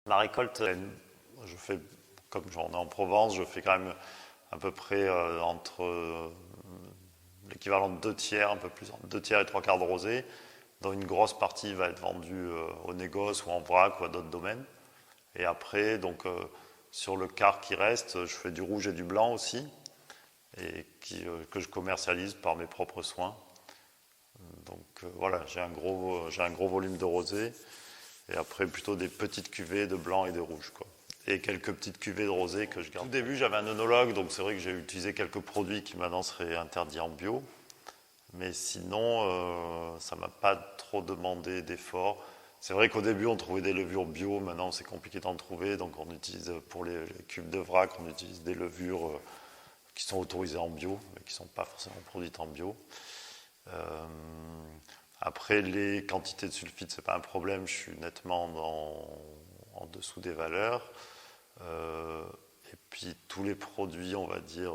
La récolte, je fais, comme j'en ai en Provence, je fais quand même à peu près entre l'équivalent de 2 tiers, un peu plus, entre 2 tiers et 3 quarts de rosé, dont une grosse partie va être vendue au négoce ou en vrac ou à d'autres domaines. Et après, donc, sur le quart qui reste, je fais du rouge et du blanc aussi, et que je commercialise par mes propres soins. Donc voilà, j'ai un gros volume de rosé, et après plutôt des petites cuvées de blanc et de rouge, quoi. Et quelques petites cuvées de rosé que je garde. Au début, j'avais un œnologue, donc c'est vrai que j'ai utilisé quelques produits qui maintenant seraient interdits en bio. Mais sinon, ça m'a pas trop demandé d'efforts. C'est vrai qu'au début, on trouvait des levures bio. Maintenant, c'est compliqué d'en trouver. Donc, on utilise, pour les cubes de vrac, on utilise des levures qui sont autorisées en bio, mais qui ne sont pas forcément produites en bio. Euh, Après, les quantités de sulfite, c'est pas un problème. Je suis nettement en dessous des valeurs. Euh, et puis, tous les produits, on va dire...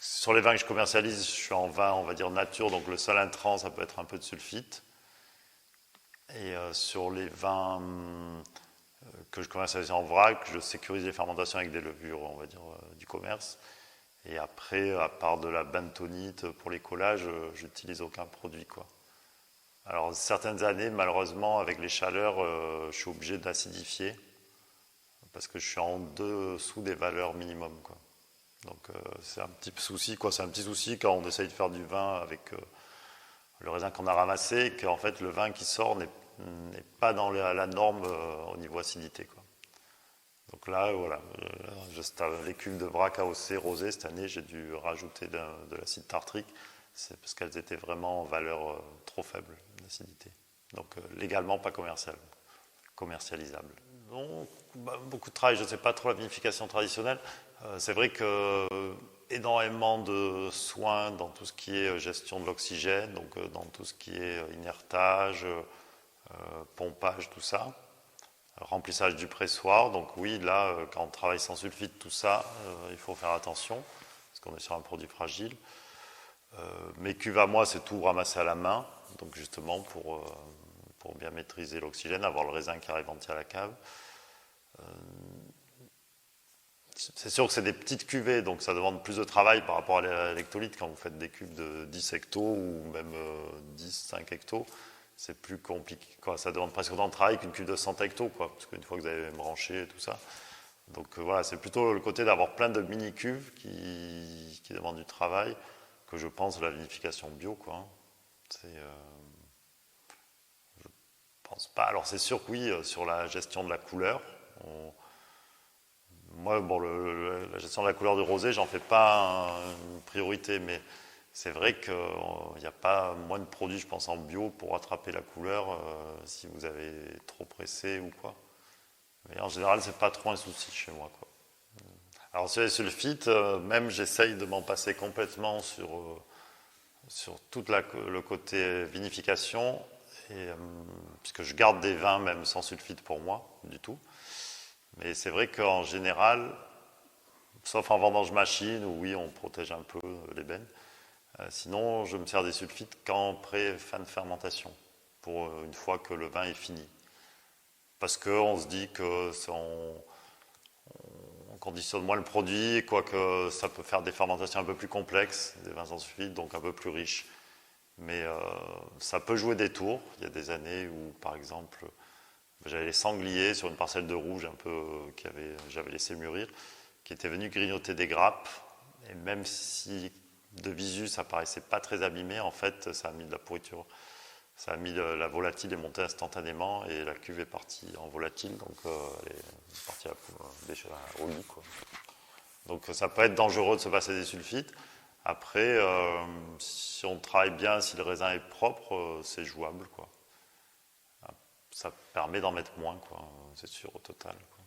sur les vins que je commercialise, je suis en vin, on va dire nature, donc le seul intrant, ça peut être un peu de sulfite. Et sur les vins que je commercialise en vrac, je sécurise les fermentations avec des levures, on va dire, du commerce. Et après, à part de la bentonite pour les collages, j'utilise aucun produit, quoi. Alors, certaines années, malheureusement, avec les chaleurs, je suis obligé d'acidifier parce que je suis en dessous des valeurs minimum, quoi. Donc c'est un petit souci, quoi. C'est un petit souci quand on essaye de faire du vin avec le raisin qu'on a ramassé, qu'en fait le vin qui sort n'est pas dans la norme au niveau acidité, quoi. Donc là, voilà, les cuves de vrac AOC rosé cette année, j'ai dû rajouter de l'acide tartrique, c'est parce qu'elles étaient vraiment en valeur trop faible d'acidité. Donc légalement pas commercialisable. Donc, beaucoup de travail, je ne sais pas trop la vinification traditionnelle. C'est vrai que énormément de soins dans tout ce qui est gestion de l'oxygène, donc dans tout ce qui est inertage, pompage, tout ça, remplissage du pressoir. Donc oui, là, quand on travaille sans sulfite, tout ça, il faut faire attention, parce qu'on est sur un produit fragile. Mes cuves à moi, c'est tout ramassé à la main, donc justement pour bien maîtriser l'oxygène, avoir le raisin qui arrive entier à la cave. C'est sûr que c'est des petites cuvées, donc ça demande plus de travail par rapport à l'électrolyte. Quand vous faites des cuves de 10 hectos ou même 5 hectos, c'est plus compliqué, quoi. Ça demande presque autant de travail qu'une cuve de 100 hectos, quoi, parce qu'une fois que vous avez branché et tout ça. Donc voilà, c'est plutôt le côté d'avoir plein de mini-cuves qui demandent du travail que je pense la vinification bio, quoi. Je pense pas. Alors c'est sûr que oui, sur la gestion de la couleur, moi, bon, la gestion de la couleur du rosé, j'en fais pas une priorité, mais c'est vrai qu'il n'y a pas moins de produits, je pense, en bio pour rattraper la couleur si vous avez trop pressé ou quoi. Mais en général, c'est pas trop un souci chez moi, quoi. Alors sur les sulfites, même j'essaye de m'en passer complètement sur tout le côté vinification, puisque je garde des vins même sans sulfite pour moi, du tout. Mais c'est vrai qu'en général, sauf en vendange machine, où oui, on protège un peu l'ébène, sinon je me sers des sulfites qu'en fin de fermentation, pour une fois que le vin est fini. Parce qu'on se dit que on conditionne moins le produit, quoique ça peut faire des fermentations un peu plus complexes, des vins sans sulfite, donc un peu plus riches. Mais ça peut jouer des tours. Il y a des années où, par exemple, j'avais les sangliers sur une parcelle de rouge un peu j'avais laissé mûrir, qui étaient venus grignoter des grappes. Et même si de visu ça paraissait pas très abîmé, en fait, ça a mis de la pourriture. Ça a mis la volatile est montée instantanément et la cuve est partie en volatile, donc elle est partie au lit, quoi. Donc ça peut être dangereux de se passer des sulfites. Après, si on travaille bien, si le raisin est propre, c'est jouable, quoi. Ça permet d'en mettre moins, quoi, c'est sûr, au total, quoi.